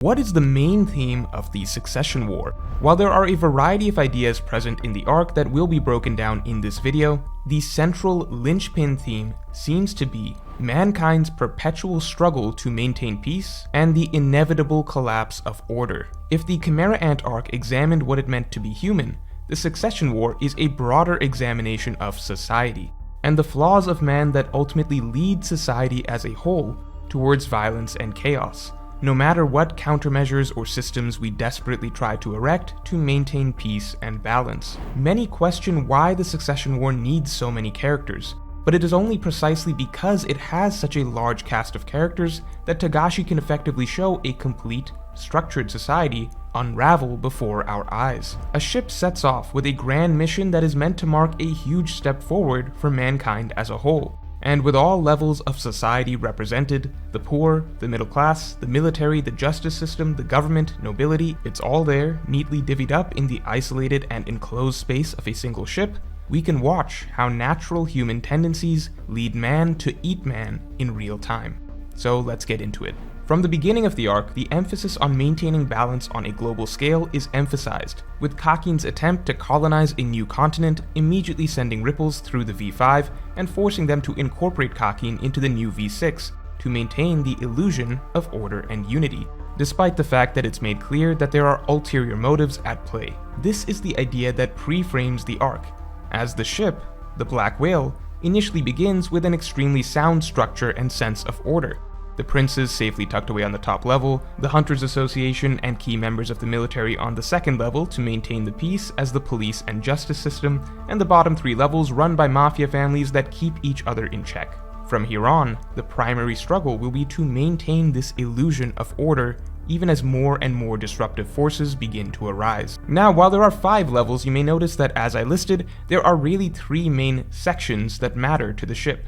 What is the main theme of the Succession War? While there are a variety of ideas present in the arc that will be broken down in this video, the central linchpin theme seems to be mankind's perpetual struggle to maintain peace and the inevitable collapse of order. If the Chimera Ant arc examined what it meant to be human, the Succession War is a broader examination of society, and the flaws of man that ultimately lead society as a whole towards violence and chaos, no matter what countermeasures or systems we desperately try to erect to maintain peace and balance. Many question why the Succession War needs so many characters, but it is only precisely because it has such a large cast of characters that Togashi can effectively show a complete, structured society unravel before our eyes. A ship sets off with a grand mission that is meant to mark a huge step forward for mankind as a whole. And with all levels of society represented, the poor, the middle class, the military, the justice system, the government, nobility, it's all there, neatly divvied up in the isolated and enclosed space of a single ship, we can watch how natural human tendencies lead man to eat man in real time. So let's get into it. From the beginning of the arc, the emphasis on maintaining balance on a global scale is emphasized, with Kakin's attempt to colonize a new continent immediately sending ripples through the V5 and forcing them to incorporate Kakin into the new V6 to maintain the illusion of order and unity, despite the fact that it's made clear that there are ulterior motives at play. This is the idea that pre-frames the arc, as the ship, the Black Whale, initially begins with an extremely sound structure and sense of order. The princes safely tucked away on the top level, the Hunters Association and key members of the military on the second level to maintain the peace as the police and justice system, and the bottom three levels run by mafia families that keep each other in check. From here on, the primary struggle will be to maintain this illusion of order even as more and more disruptive forces begin to arise. Now, while there are 5 levels, you may notice that as I listed, there are really 3 main sections that matter to the ship.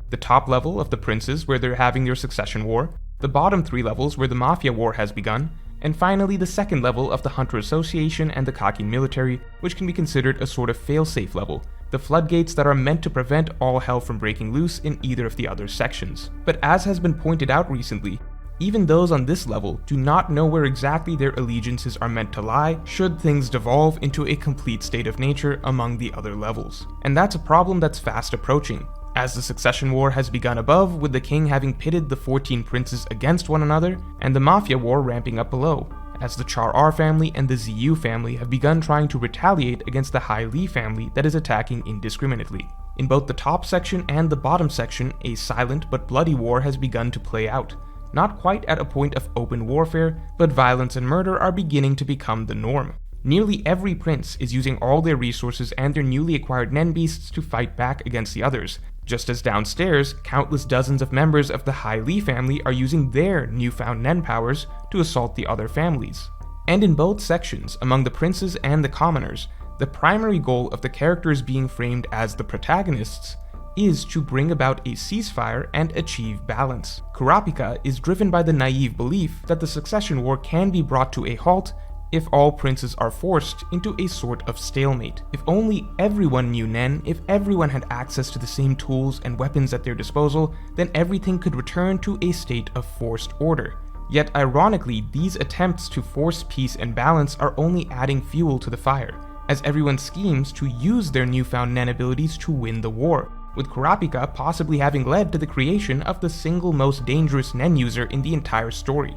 The top level of the princes where they're having their succession war, the bottom 3 levels where the mafia war has begun, and finally the second level of the Hunter Association and the Kakin military, which can be considered a sort of fail-safe level, the floodgates that are meant to prevent all hell from breaking loose in either of the other sections. But as has been pointed out recently, even those on this level do not know where exactly their allegiances are meant to lie should things devolve into a complete state of nature among the other levels. And that's a problem that's fast approaching, as the Succession War has begun above, with the king having pitted the 14 princes against one another, and the Mafia War ramping up below, as the Char-R family and the ZU family have begun trying to retaliate against the Hai Li family that is attacking indiscriminately. In both the top section and the bottom section, a silent but bloody war has begun to play out. Not quite at a point of open warfare, but violence and murder are beginning to become the norm. Nearly every prince is using all their resources and their newly acquired Nen beasts to fight back against the others, just as downstairs, countless dozens of members of the Hai Li family are using their newfound Nen powers to assault the other families. And in both sections, among the princes and the commoners, the primary goal of the characters being framed as the protagonists is to bring about a ceasefire and achieve balance. Kurapika is driven by the naive belief that the Succession War can be brought to a halt if all princes are forced into a sort of stalemate. If only everyone knew Nen, if everyone had access to the same tools and weapons at their disposal, then everything could return to a state of forced order. Yet ironically, these attempts to force peace and balance are only adding fuel to the fire, as everyone schemes to use their newfound Nen abilities to win the war, with Kurapika possibly having led to the creation of the single most dangerous Nen user in the entire story,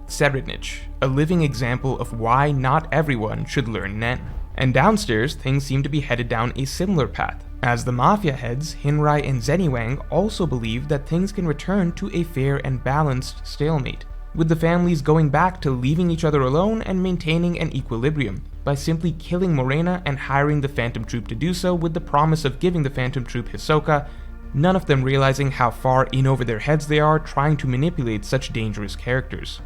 Serednich, a living example of why not everyone should learn Nen. And downstairs, things seem to be headed down a similar path, as the mafia heads, Hinrai and Zeniwang, also believe that things can return to a fair and balanced stalemate, with the families going back to leaving each other alone and maintaining an equilibrium, by simply killing Morena and hiring the Phantom Troop to do so with the promise of giving the Phantom Troop Hisoka, none of them realizing how far in over their heads they are trying to manipulate such dangerous characters.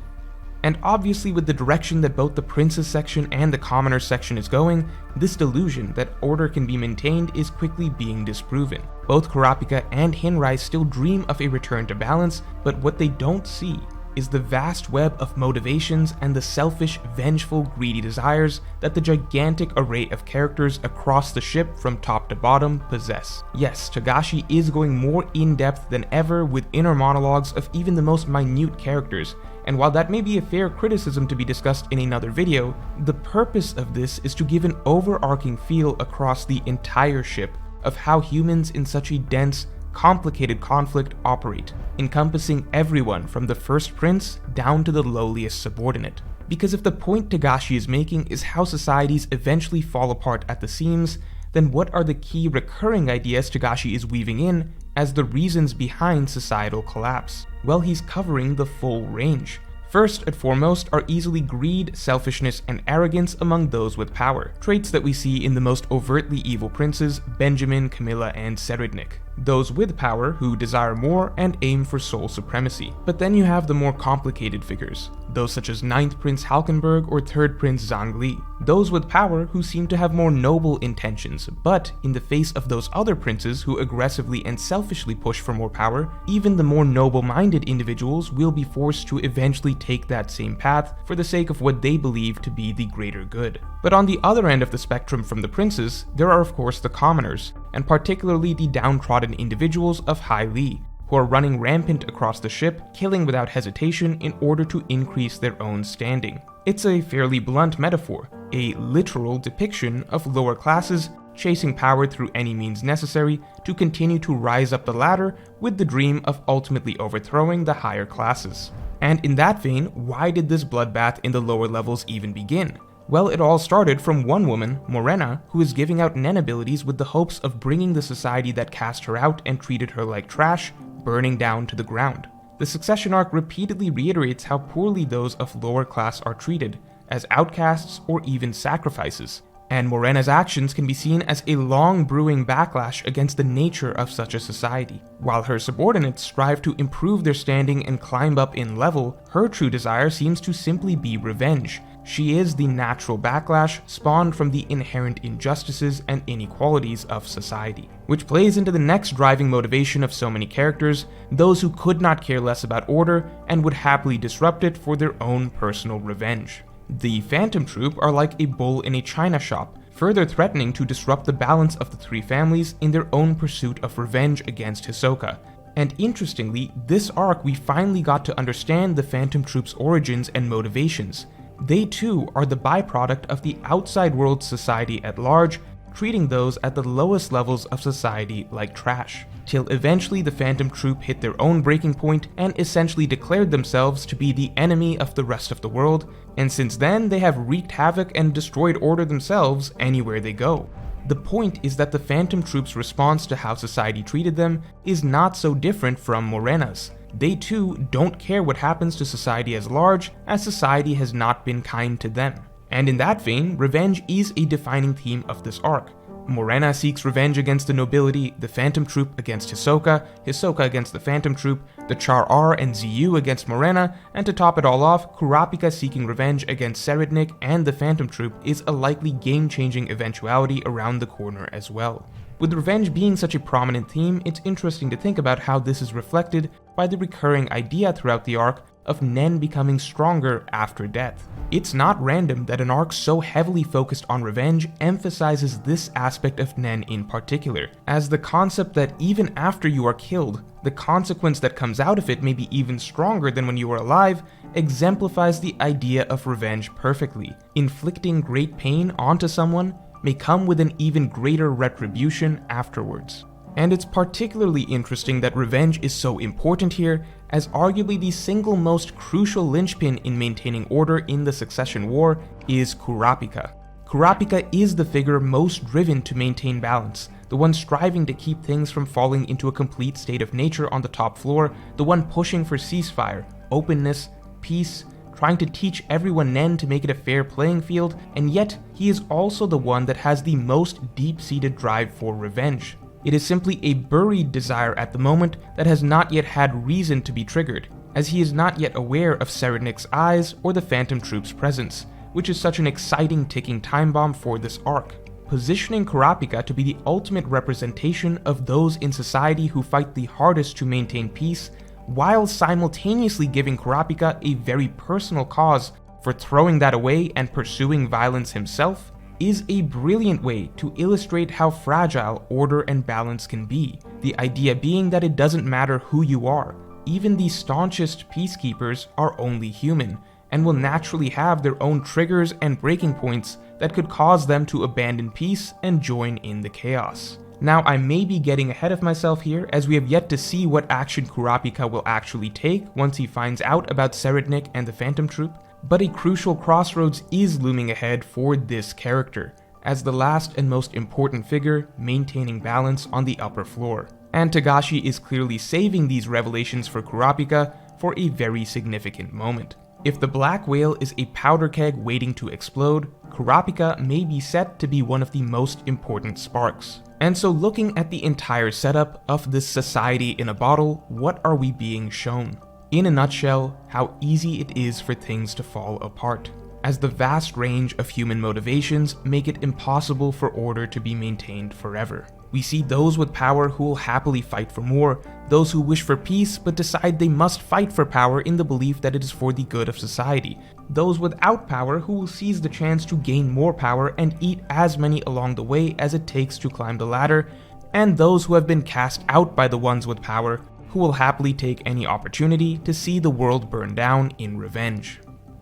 And obviously with the direction that both the Princes section and the Commoners section is going, this delusion that order can be maintained is quickly being disproven. Both Kurapika and Hinrai still dream of a return to balance, but what they don't see is the vast web of motivations and the selfish, vengeful, greedy desires that the gigantic array of characters across the ship from top to bottom possess. Yes, Togashi is going more in-depth than ever with inner monologues of even the most minute characters, And while that may be a fair criticism to be discussed in another video, the purpose of this is to give an overarching feel across the entire ship of how humans in such a dense, complicated conflict operate, encompassing everyone from the first prince down to the lowliest subordinate. Because if the point Togashi is making is how societies eventually fall apart at the seams, then what are the key recurring ideas Togashi is weaving in as the reasons behind societal collapse? Well, he's covering the full range. First and foremost are easily greed, selfishness, and arrogance among those with power, traits that we see in the most overtly evil princes, Benjamin, Camilla, and Serednik. Those with power who desire more and aim for sole supremacy. But then you have the more complicated figures, those such as 9th Prince Halkenberg or 3rd Prince Zhang Li. Those with power who seem to have more noble intentions, but in the face of those other princes who aggressively and selfishly push for more power, even the more noble-minded individuals will be forced to eventually take that same path for the sake of what they believe to be the greater good. But on the other end of the spectrum from the princes, there are of course the commoners, and particularly the downtrodden individuals of Hai Li, who are running rampant across the ship, killing without hesitation in order to increase their own standing. It's a fairly blunt metaphor, a literal depiction of lower classes chasing power through any means necessary to continue to rise up the ladder with the dream of ultimately overthrowing the higher classes. And in that vein, why did this bloodbath in the lower levels even begin? Well, it all started from one woman, Morena, who is giving out Nen abilities with the hopes of bringing the society that cast her out and treated her like trash, burning down to the ground. The succession arc repeatedly reiterates how poorly those of lower class are treated, as outcasts or even sacrifices, and Morena's actions can be seen as a long brewing backlash against the nature of such a society. While her subordinates strive to improve their standing and climb up in level, her true desire seems to simply be revenge. She is the natural backlash spawned from the inherent injustices and inequalities of society, which plays into the next driving motivation of so many characters, those who could not care less about order and would happily disrupt it for their own personal revenge. The Phantom Troop are like a bull in a china shop, further threatening to disrupt the balance of the three families in their own pursuit of revenge against Hisoka. And interestingly, this arc we finally got to understand the Phantom Troop's origins and motivations. They too are the byproduct of the outside world society at large, treating those at the lowest levels of society like trash, till eventually the Phantom Troop hit their own breaking point and essentially declared themselves to be the enemy of the rest of the world, and since then they have wreaked havoc and destroyed order themselves anywhere they go. The point is that the Phantom Troop's response to how society treated them is not so different from Morena's. They too don't care what happens to society as large, as society has not been kind to them. And in that vein, revenge is a defining theme of this arc. Morena seeks revenge against the nobility, the Phantom Troop against Hisoka, Hisoka against the Phantom Troop, the Char R and ZU against Morena, and to top it all off, Kurapika seeking revenge against Serednik and the Phantom Troop is a likely game-changing eventuality around the corner as well. With revenge being such a prominent theme, it's interesting to think about how this is reflected by the recurring idea throughout the arc of Nen becoming stronger after death. It's not random that an arc so heavily focused on revenge emphasizes this aspect of Nen in particular, as the concept that even after you are killed, the consequence that comes out of it may be even stronger than when you were alive, exemplifies the idea of revenge perfectly. Inflicting great pain onto someone may come with an even greater retribution afterwards. And it's particularly interesting that revenge is so important here, as arguably the single most crucial linchpin in maintaining order in the Succession War is Kurapika. Kurapika is the figure most driven to maintain balance, the one striving to keep things from falling into a complete state of nature on the top floor, the one pushing for ceasefire, openness, peace, trying to teach everyone Nen to make it a fair playing field, and yet he is also the one that has the most deep-seated drive for revenge. It is simply a buried desire at the moment that has not yet had reason to be triggered, as he is not yet aware of Serednik's eyes or the Phantom Troop's presence, which is such an exciting ticking time bomb for this arc, positioning Kurapika to be the ultimate representation of those in society who fight the hardest to maintain peace, while simultaneously giving Kurapika a very personal cause for throwing that away and pursuing violence himself, is a brilliant way to illustrate how fragile order and balance can be. The idea being that it doesn't matter who you are, even the staunchest peacekeepers are only human, and will naturally have their own triggers and breaking points that could cause them to abandon peace and join in the chaos. Now, I may be getting ahead of myself here, as we have yet to see what action Kurapika will actually take once he finds out about Serednik and the Phantom Troop, but a crucial crossroads is looming ahead for this character, as the last and most important figure maintaining balance on the upper floor. And Togashi is clearly saving these revelations for Kurapika for a very significant moment. If the black whale is a powder keg waiting to explode, Kurapika may be set to be one of the most important sparks. And so, looking at the entire setup of this society in a bottle, what are we being shown? In a nutshell, how easy it is for things to fall apart, as the vast range of human motivations make it impossible for order to be maintained forever. We see those with power who will happily fight for more, those who wish for peace but decide they must fight for power in the belief that it is for the good of society, those without power who will seize the chance to gain more power and eat as many along the way as it takes to climb the ladder, and those who have been cast out by the ones with power who will happily take any opportunity to see the world burn down in revenge.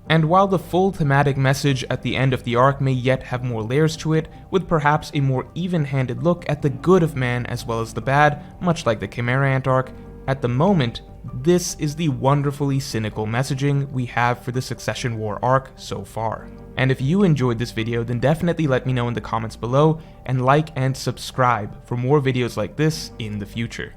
And while the full thematic message at the end of the arc may yet have more layers to it, with perhaps a more even-handed look at the good of man as well as the bad, much like the Chimera Ant arc, at the moment, this is the wonderfully cynical messaging we have for the Succession War arc so far. And if you enjoyed this video, then definitely let me know in the comments below, and like and subscribe for more videos like this in the future.